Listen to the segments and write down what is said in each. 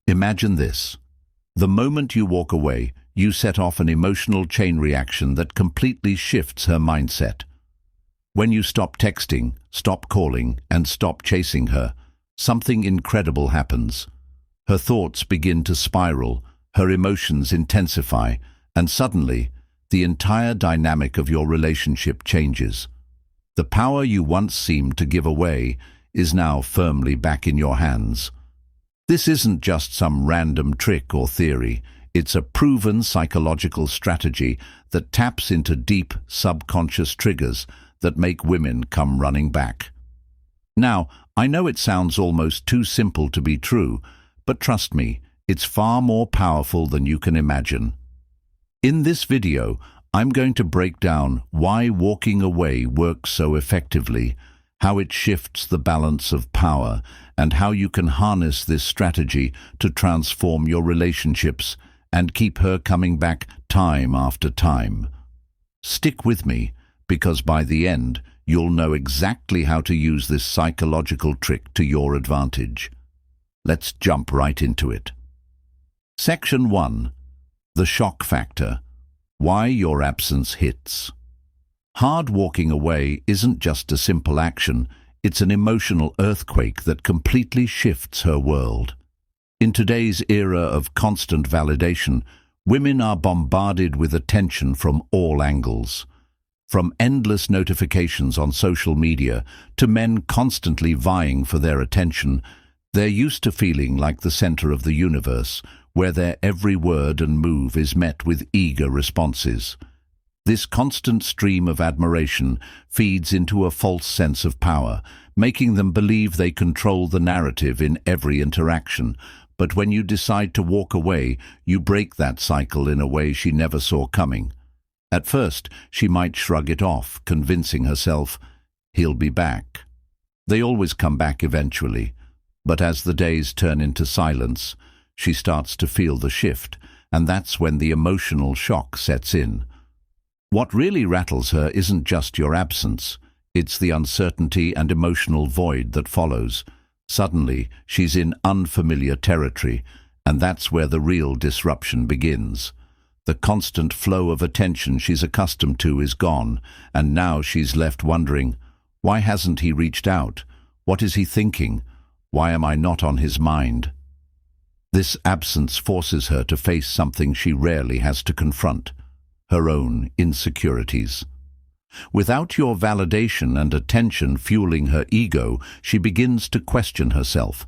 Imagine this. The moment you walk away, you set off an emotional chain reaction that completely shifts her mindset. When you stop texting, stop calling, and stop chasing her, something incredible happens. Her thoughts begin to spiral, her emotions intensify, and suddenly, the entire dynamic of your relationship changes. The power you once seemed to give away is now firmly back in your hands. This isn't just some random trick or theory. It's a proven psychological strategy that taps into deep, subconscious triggers that make women come running back. Now, I know it sounds almost too simple to be true, but trust me, it's far more powerful than you can imagine. In this video, I'm going to break down why walking away works so effectively, how it shifts the balance of power, and how you can harness this strategy to transform your relationships and keep her coming back time after time. Stick with me, because by the end, you'll know exactly how to use this psychological trick to your advantage. Let's jump right into it. Section 1. The shock factor. Why your absence hits. Hard walking away isn't just a simple action, it's an emotional earthquake that completely shifts her world. In today's era of constant validation, women are bombarded with attention from all angles. From endless notifications on social media to men constantly vying for their attention, they're used to feeling like the center of the universe, where their every word and move is met with eager responses. This constant stream of admiration feeds into a false sense of power, making them believe they control the narrative in every interaction. But when you decide to walk away, you break that cycle in a way she never saw coming. At first, she might shrug it off, convincing herself, he'll be back. They always come back eventually, but as the days turn into silence, she starts to feel the shift, and that's when the emotional shock sets in. What really rattles her isn't just your absence, it's the uncertainty and emotional void that follows. Suddenly, she's in unfamiliar territory, and that's where the real disruption begins. The constant flow of attention she's accustomed to is gone, and now she's left wondering, why hasn't he reached out? What is he thinking? Why am I not on his mind? This absence forces her to face something she rarely has to confront, her own insecurities. Without your validation and attention fueling her ego, she begins to question herself.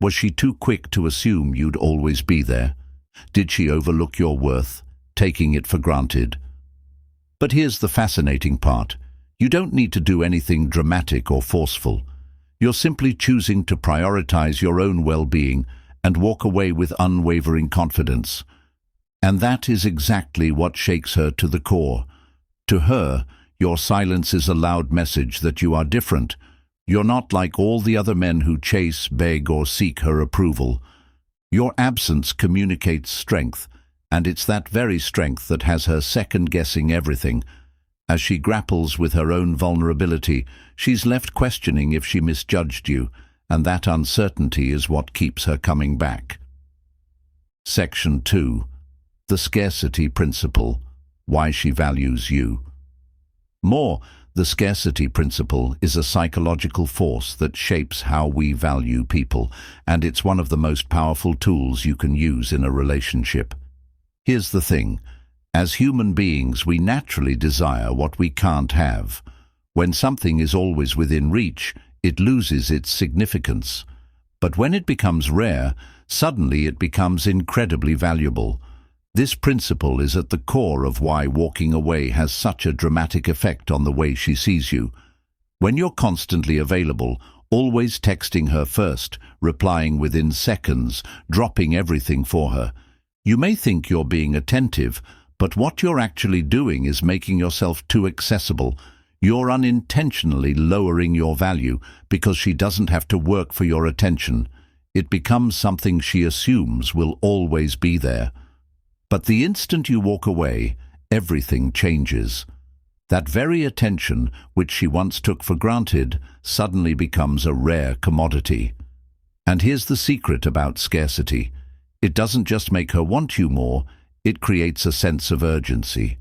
Was she too quick to assume you'd always be there? Did she overlook your worth, taking it for granted? But here's the fascinating part. You don't need to do anything dramatic or forceful. You're simply choosing to prioritize your own well-being and walk away with unwavering confidence. And that is exactly what shakes her to the core. To her, your silence is a loud message that you are different. You're not like all the other men who chase, beg, or seek her approval. Your absence communicates strength, and it's that very strength that has her second-guessing everything. As she grapples with her own vulnerability, she's left questioning if she misjudged you, and that uncertainty is what keeps her coming back. Section 2. The Scarcity Principle. Why she values you. The Scarcity Principle is a psychological force that shapes how we value people, and it's one of the most powerful tools you can use in a relationship. Here's the thing. As human beings, we naturally desire what we can't have. When something is always within reach, it loses its significance. But when it becomes rare, suddenly it becomes incredibly valuable. This principle is at the core of why walking away has such a dramatic effect on the way she sees you. When you're constantly available, always texting her first, replying within seconds, dropping everything for her, you may think you're being attentive, but what you're actually doing is making yourself too accessible. You're unintentionally lowering your value because she doesn't have to work for your attention. It becomes something she assumes will always be there. But the instant you walk away, everything changes. That very attention, which she once took for granted, suddenly becomes a rare commodity. And here's the secret about scarcity. It doesn't just make her want you more, it creates a sense of urgency.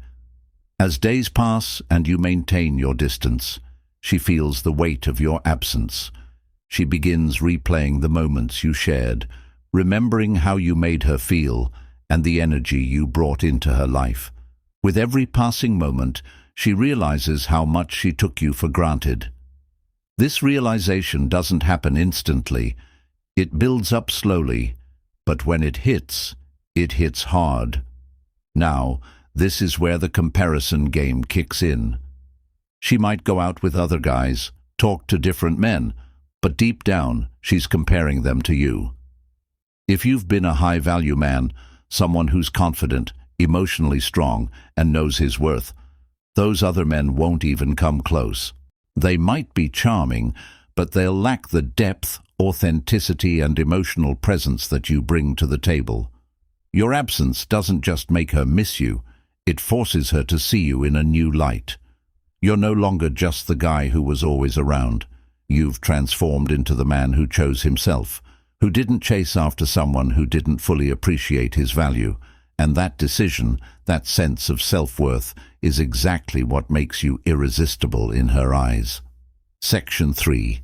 As days pass and you maintain your distance, she feels the weight of your absence. She begins replaying the moments you shared, remembering how you made her feel and the energy you brought into her life. With every passing moment, she realizes how much she took you for granted. This realization doesn't happen instantly. It builds up slowly, but when it hits hard. Now, this is where the comparison game kicks in. She might go out with other guys, talk to different men, but deep down, she's comparing them to you. If you've been a high-value man, someone who's confident, emotionally strong, and knows his worth, those other men won't even come close. They might be charming, but they'll lack the depth, authenticity, and emotional presence that you bring to the table. Your absence doesn't just make her miss you, it forces her to see you in a new light. You're no longer just the guy who was always around. You've transformed into the man who chose himself, who didn't chase after someone who didn't fully appreciate his value. And that decision, that sense of self-worth, is exactly what makes you irresistible in her eyes. Section 3.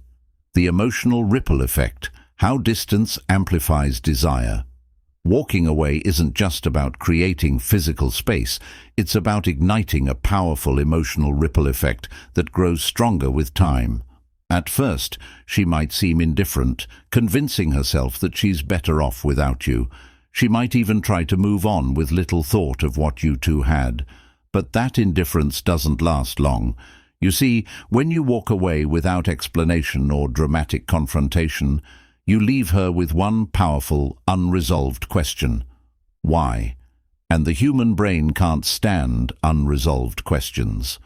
The emotional ripple effect, how distance amplifies desire. Walking away isn't just about creating physical space, it's about igniting a powerful emotional ripple effect that grows stronger with time. At first, she might seem indifferent, convincing herself that she's better off without you. She might even try to move on with little thought of what you two had. But that indifference doesn't last long. You see, when you walk away without explanation or dramatic confrontation, you leave her with one powerful, unresolved question. Why? And the human brain can't stand unresolved questions.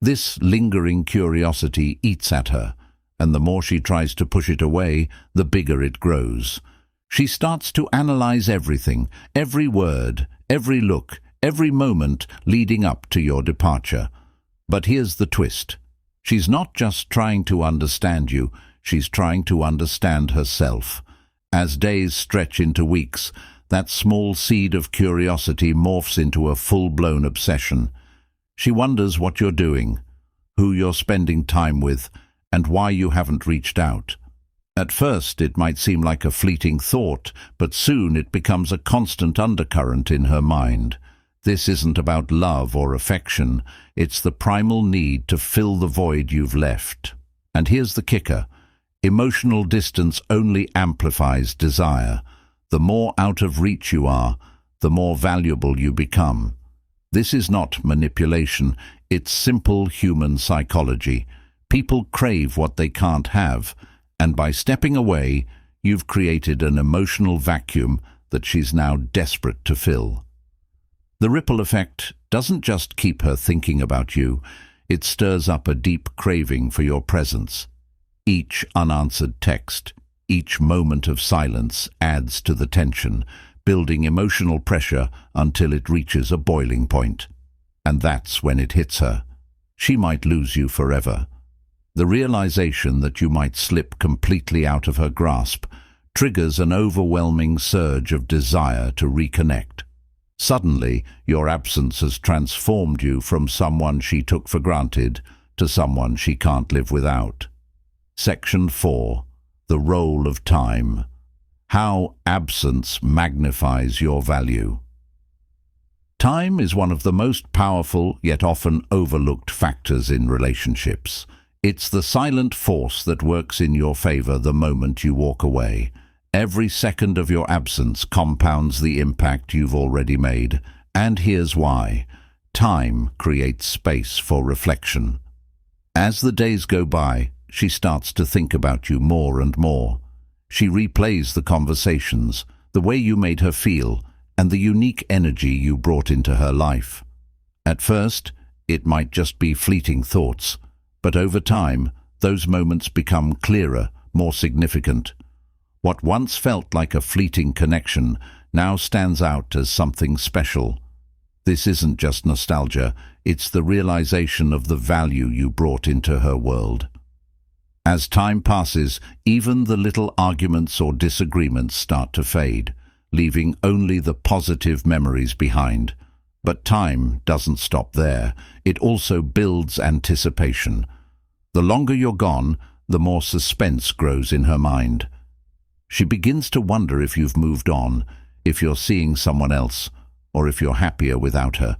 This lingering curiosity eats at her, and the more she tries to push it away, the bigger it grows. She starts to analyze everything, every word, every look, every moment leading up to your departure. But here's the twist. She's not just trying to understand you, she's trying to understand herself. As days stretch into weeks, that small seed of curiosity morphs into a full-blown obsession. She wonders what you're doing, who you're spending time with, and why you haven't reached out. At first, it might seem like a fleeting thought, but soon it becomes a constant undercurrent in her mind. This isn't about love or affection, it's the primal need to fill the void you've left. And here's the kicker. Emotional distance only amplifies desire. The more out of reach you are, the more valuable you become. This is not manipulation, it's simple human psychology. People crave what they can't have, and by stepping away, you've created an emotional vacuum that she's now desperate to fill. The ripple effect doesn't just keep her thinking about you, it stirs up a deep craving for your presence. Each unanswered text, each moment of silence adds to the tension, building emotional pressure until it reaches a boiling point. And that's when it hits her. She might lose you forever. The realization that you might slip completely out of her grasp triggers an overwhelming surge of desire to reconnect. Suddenly, your absence has transformed you from someone she took for granted to someone she can't live without. Section 4. The role of time. How absence magnifies your value. Time is one of the most powerful yet often overlooked factors in relationships. It's the silent force that works in your favor the moment you walk away. Every second of your absence compounds the impact you've already made. And here's why. Time creates space for reflection. As the days go by, she starts to think about you more and more. She replays the conversations, the way you made her feel, and the unique energy you brought into her life. At first, it might just be fleeting thoughts, but over time, those moments become clearer, more significant. What once felt like a fleeting connection now stands out as something special. This isn't just nostalgia, it's the realization of the value you brought into her world. As time passes, even the little arguments or disagreements start to fade, leaving only the positive memories behind. But time doesn't stop there. It also builds anticipation. The longer you're gone, the more suspense grows in her mind. She begins to wonder if you've moved on, if you're seeing someone else, or if you're happier without her.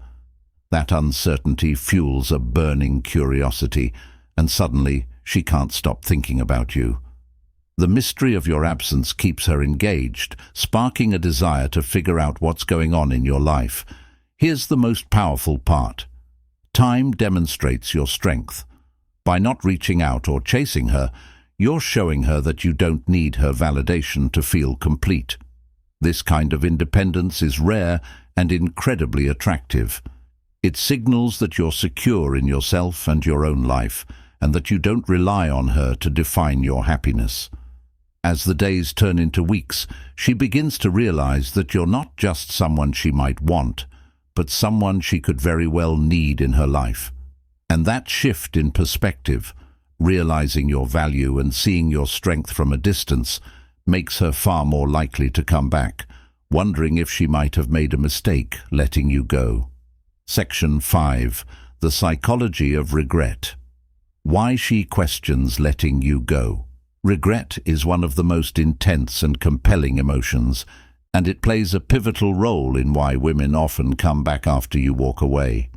That uncertainty fuels a burning curiosity, and suddenly she can't stop thinking about you. The mystery of your absence keeps her engaged, sparking a desire to figure out what's going on in your life. Here's the most powerful part. Time demonstrates your strength. By not reaching out or chasing her, you're showing her that you don't need her validation to feel complete. This kind of independence is rare and incredibly attractive. It signals that you're secure in yourself and your own life, and that you don't rely on her to define your happiness. As the days turn into weeks, she begins to realize that you're not just someone she might want, but someone she could very well need in her life. And that shift in perspective, realizing your value and seeing your strength from a distance, makes her far more likely to come back, wondering if she might have made a mistake letting you go. Section 5. The Psychology of Regret. Why she questions letting you go. Regret is one of the most intense and compelling emotions, and it plays a pivotal role in why women often come back after you walk away.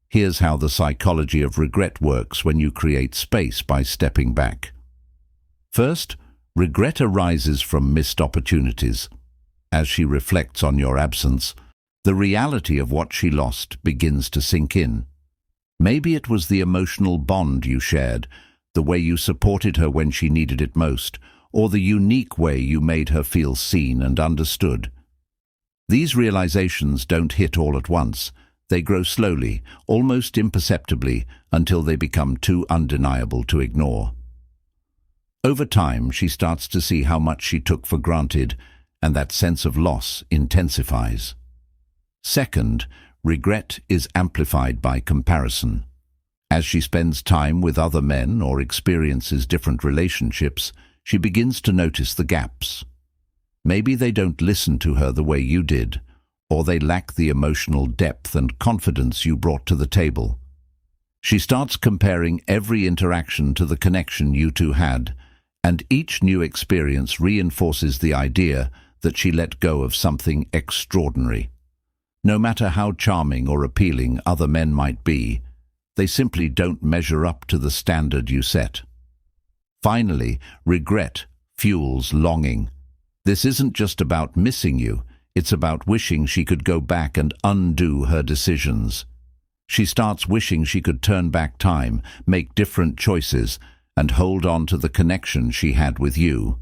Here's how the psychology of regret works when you create space by stepping back. First, regret arises from missed opportunities. As she reflects on your absence, the reality of what she lost begins to sink in. Maybe it was the emotional bond you shared, the way you supported her when she needed it most, or the unique way you made her feel seen and understood. These realizations don't hit all at once. They grow slowly, almost imperceptibly, until they become too undeniable to ignore. Over time, she starts to see how much she took for granted, and that sense of loss intensifies. Second, regret is amplified by comparison. As she spends time with other men or experiences different relationships, she begins to notice the gaps. Maybe they don't listen to her the way you did, or they lack the emotional depth and confidence you brought to the table. She starts comparing every interaction to the connection you two had, and each new experience reinforces the idea that she let go of something extraordinary. No matter how charming or appealing other men might be, they simply don't measure up to the standard you set. Finally, regret fuels longing. This isn't just about missing you, it's about wishing she could go back and undo her decisions. She starts wishing she could turn back time, make different choices, and hold on to the connection she had with you.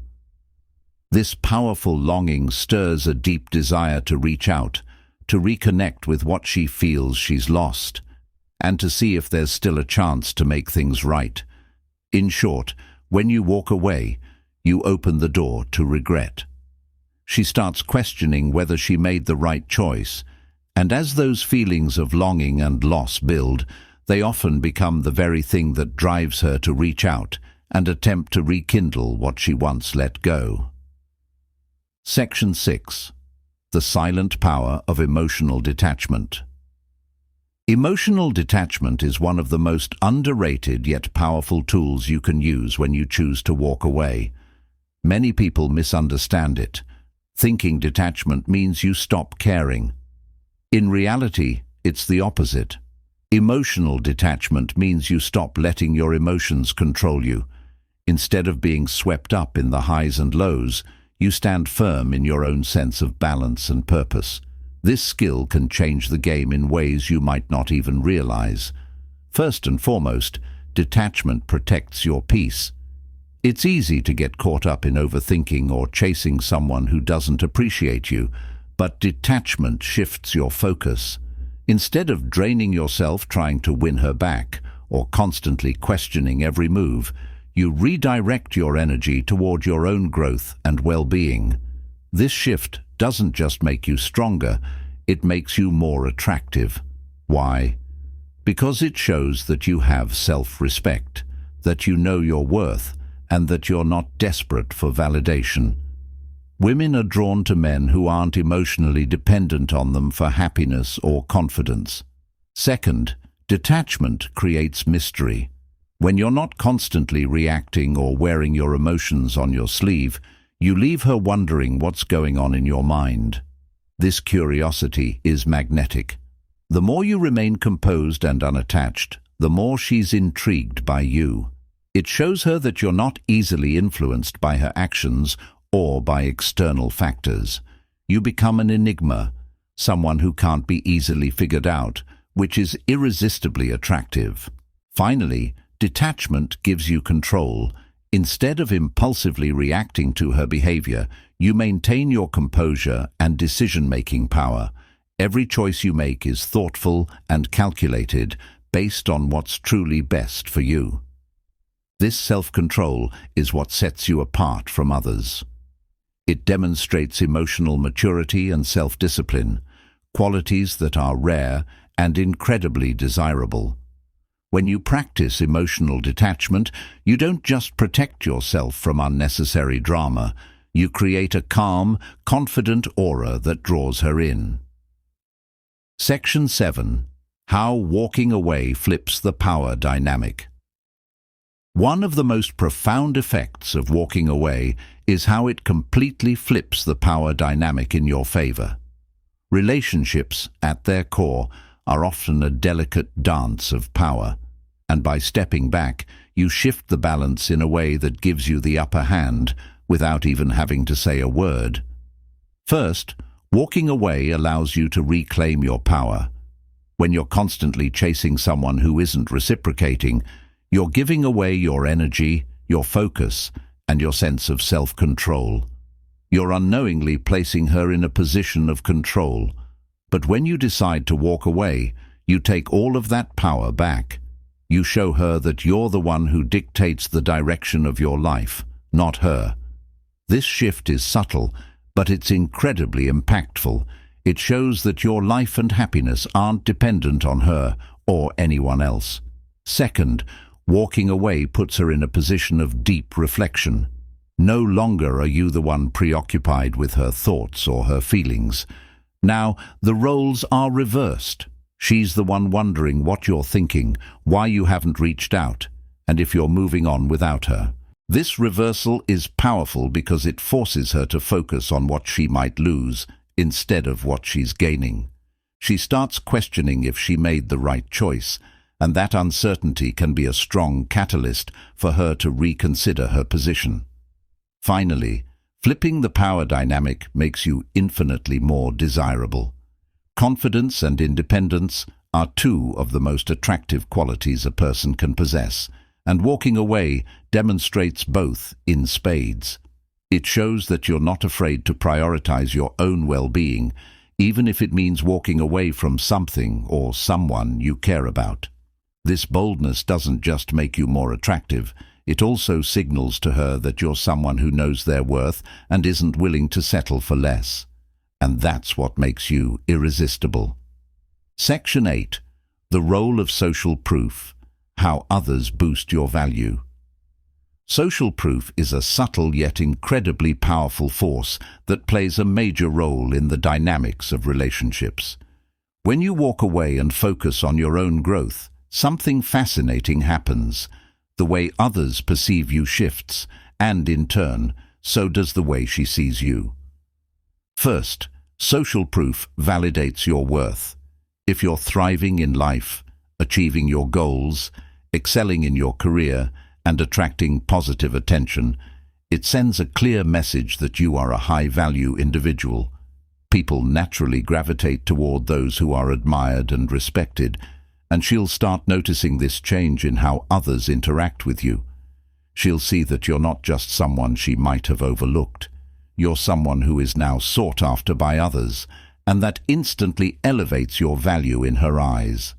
This powerful longing stirs a deep desire to reach out, to reconnect with what she feels she's lost, and to see if there's still a chance to make things right. In short, when you walk away, you open the door to regret. She starts questioning whether she made the right choice, and as those feelings of longing and loss build, they often become the very thing that drives her to reach out and attempt to rekindle what she once let go. Section 6. The Silent Power of Emotional Detachment. Emotional detachment is one of the most underrated yet powerful tools you can use when you choose to walk away. Many people misunderstand it, thinking detachment means you stop caring. In reality, it's the opposite. Emotional detachment means you stop letting your emotions control you. Instead of being swept up in the highs and lows, you stand firm in your own sense of balance and purpose. This skill can change the game in ways you might not even realize. First and foremost, detachment protects your peace. It's easy to get caught up in overthinking or chasing someone who doesn't appreciate you, but detachment shifts your focus. Instead of draining yourself trying to win her back or constantly questioning every move, you redirect your energy toward your own growth and well-being. This shift doesn't just make you stronger, it makes you more attractive. Why? Because it shows that you have self-respect, that you know your worth, and that you're not desperate for validation. Women are drawn to men who aren't emotionally dependent on them for happiness or confidence. Second, detachment creates mystery. When you're not constantly reacting or wearing your emotions on your sleeve, you leave her wondering what's going on in your mind. This curiosity is magnetic. The more you remain composed and unattached, the more she's intrigued by you. It shows her that you're not easily influenced by her actions or by external factors. You become an enigma, someone who can't be easily figured out, which is irresistibly attractive. Finally, detachment gives you control. Instead of impulsively reacting to her behavior, you maintain your composure and decision-making power. Every choice you make is thoughtful and calculated, based on what's truly best for you. This self-control is what sets you apart from others. It demonstrates emotional maturity and self-discipline, qualities that are rare and incredibly desirable. When you practice emotional detachment, you don't just protect yourself from unnecessary drama, you create a calm, confident aura that draws her in. Section 7. How walking away flips the power dynamic. One of the most profound effects of walking away is how it completely flips the power dynamic in your favor. Relationships, at their core, are often a delicate dance of power, and by stepping back, you shift the balance in a way that gives you the upper hand without even having to say a word. First, walking away allows you to reclaim your power. When you're constantly chasing someone who isn't reciprocating, you're giving away your energy, your focus, and your sense of self-control. You're unknowingly placing her in a position of control. But when you decide to walk away, you take all of that power back. You show her that you're the one who dictates the direction of your life, not her. This shift is subtle, but it's incredibly impactful. It shows that your life and happiness aren't dependent on her or anyone else. Second, walking away puts her in a position of deep reflection. No longer are you the one preoccupied with her thoughts or her feelings. Now, the roles are reversed. She's the one wondering what you're thinking, why you haven't reached out, and if you're moving on without her. This reversal is powerful because it forces her to focus on what she might lose instead of what she's gaining. She starts questioning if she made the right choice, and that uncertainty can be a strong catalyst for her to reconsider her position. Finally, flipping the power dynamic makes you infinitely more desirable. Confidence and independence are two of the most attractive qualities a person can possess, and walking away demonstrates both in spades. It shows that you're not afraid to prioritize your own well-being, even if it means walking away from something or someone you care about. This boldness doesn't just make you more attractive, it also signals to her that you're someone who knows their worth and isn't willing to settle for less. And that's what makes you irresistible. Section 8. The role of social proof. How others boost your value. Social proof is a subtle yet incredibly powerful force that plays a major role in the dynamics of relationships. When you walk away and focus on your own growth, something fascinating happens. The way others perceive you shifts, and in turn, so does the way she sees you. First, social proof validates your worth. If you're thriving in life, achieving your goals, excelling in your career, and attracting positive attention, it sends a clear message that you are a high-value individual. People naturally gravitate toward those who are admired and respected, and she'll start noticing this change in how others interact with you. She'll see that you're not just someone she might have overlooked. You're someone who is now sought after by others, and that instantly elevates your value in her eyes.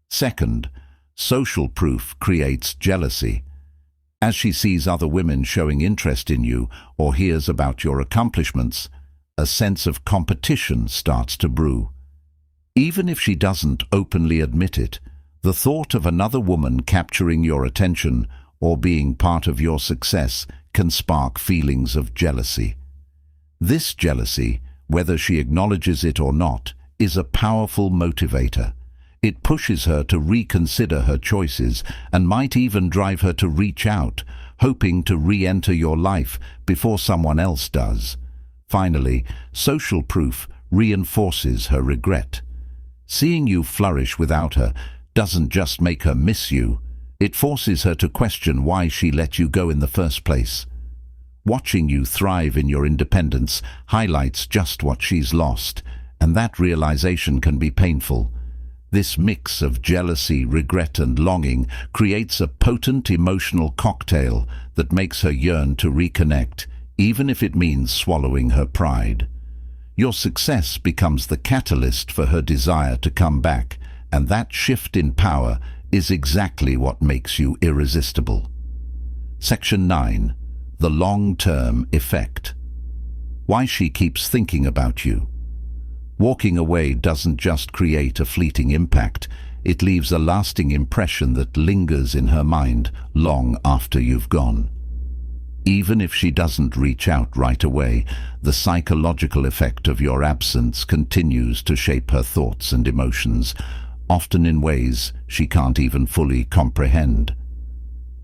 Second, social proof creates jealousy. As she sees other women showing interest in you or hears about your accomplishments, a sense of competition starts to brew. Even if she doesn't openly admit it, the thought of another woman capturing your attention or being part of your success can spark feelings of jealousy. This jealousy, whether she acknowledges it or not, is a powerful motivator. It pushes her to reconsider her choices and might even drive her to reach out, hoping to re-enter your life before someone else does. Finally, social proof reinforces her regret. Seeing you flourish without her doesn't just make her miss you, it forces her to question why she let you go in the first place. Watching you thrive in your independence highlights just what she's lost, and that realization can be painful. This mix of jealousy, regret, and longing creates a potent emotional cocktail that makes her yearn to reconnect, even if it means swallowing her pride. Your success becomes the catalyst for her desire to come back, and that shift in power is exactly what makes you irresistible. Section 9. The long-term effect. Why she keeps thinking about you. Walking away doesn't just create a fleeting impact, it leaves a lasting impression that lingers in her mind long after you've gone. Even if she doesn't reach out right away, the psychological effect of your absence continues to shape her thoughts and emotions, often in ways she can't even fully comprehend.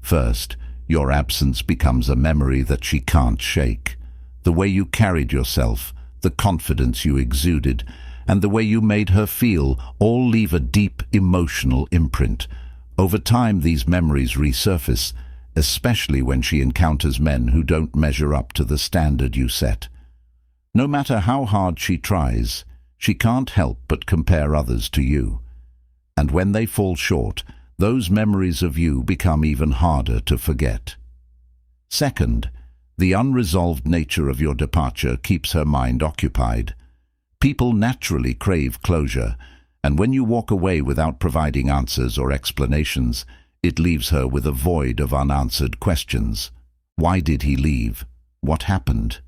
First, your absence becomes a memory that she can't shake. The way you carried yourself, the confidence you exuded, and the way you made her feel all leave a deep emotional imprint. Over time, these memories resurface, especially when she encounters men who don't measure up to the standard you set. No matter how hard she tries, she can't help but compare others to you. And when they fall short, those memories of you become even harder to forget. Second, the unresolved nature of your departure keeps her mind occupied. People naturally crave closure, and when you walk away without providing answers or explanations, it leaves her with a void of unanswered questions. Why did he leave? What happened?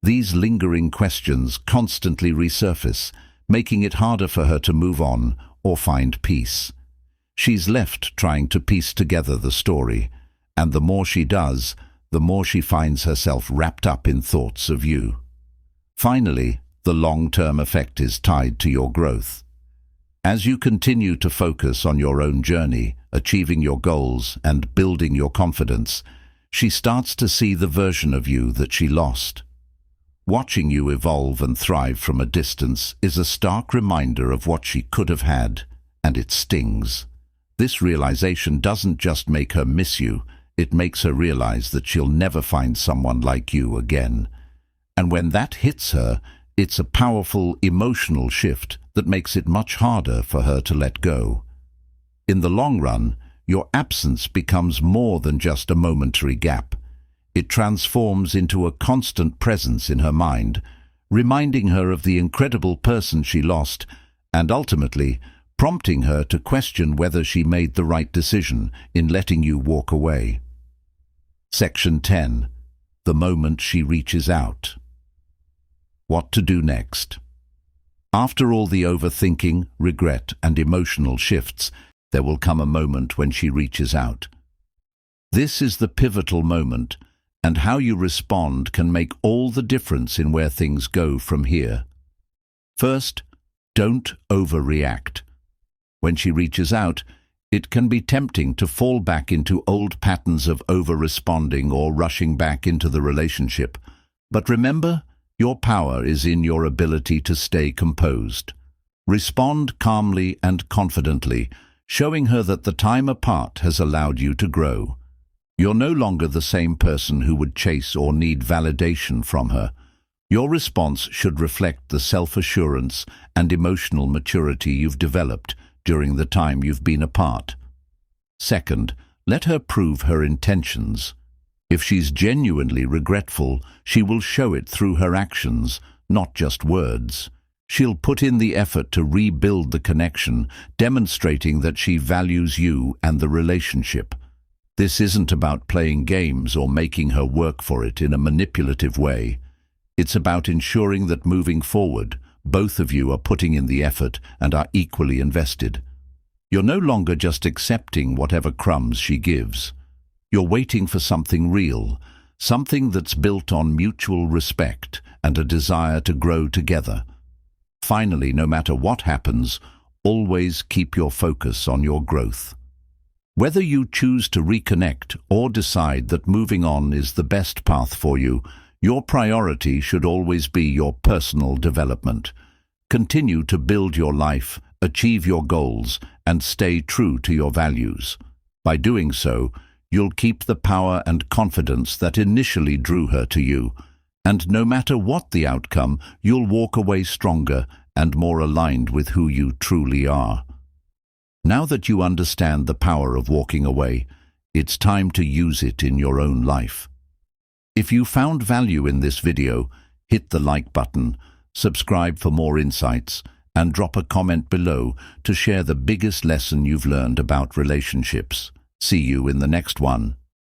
These lingering questions constantly resurface, making it harder for her to move on or find peace. She's left trying to piece together the story, and the more she does, the more she finds herself wrapped up in thoughts of you. Finally, the long-term effect is tied to your growth. As you continue to focus on your own journey, achieving your goals and building your confidence, she starts to see the version of you that she lost. Watching you evolve and thrive from a distance is a stark reminder of what she could have had, and it stings. This realization doesn't just make her miss you, it makes her realize that she'll never find someone like you again. And when that hits her, it's a powerful emotional shift that makes it much harder for her to let go. In the long run, your absence becomes more than just a momentary gap. It transforms into a constant presence in her mind, reminding her of the incredible person she lost and ultimately prompting her to question whether she made the right decision in letting you walk away. Section 10. The moment she reaches out. What to do next? After all the overthinking, regret, and emotional shifts, there will come a moment when she reaches out. This is the pivotal moment, and how you respond can make all the difference in where things go from here. First, don't overreact. When she reaches out, it can be tempting to fall back into old patterns of over-responding or rushing back into the relationship. But remember, your power is in your ability to stay composed. Respond calmly and confidently, showing her that the time apart has allowed you to grow. You're no longer the same person who would chase or need validation from her. Your response should reflect the self-assurance and emotional maturity you've developed during the time you've been apart. Second, let her prove her intentions. If she's genuinely regretful, she will show it through her actions, not just words. She'll put in the effort to rebuild the connection, demonstrating that she values you and the relationship. This isn't about playing games or making her work for it in a manipulative way. It's about ensuring that moving forward, both of you are putting in the effort and are equally invested. You're no longer just accepting whatever crumbs she gives. You're waiting for something real, something that's built on mutual respect and a desire to grow together. Finally, no matter what happens, always keep your focus on your growth. Whether you choose to reconnect or decide that moving on is the best path for you, your priority should always be your personal development. Continue to build your life, achieve your goals, and stay true to your values. By doing so, you'll keep the power and confidence that initially drew her to you, and no matter what the outcome, you'll walk away stronger and more aligned with who you truly are. Now that you understand the power of walking away, it's time to use it in your own life. If you found value in this video, hit the like button, subscribe for more insights, and drop a comment below to share the biggest lesson you've learned about relationships. See you in the next one.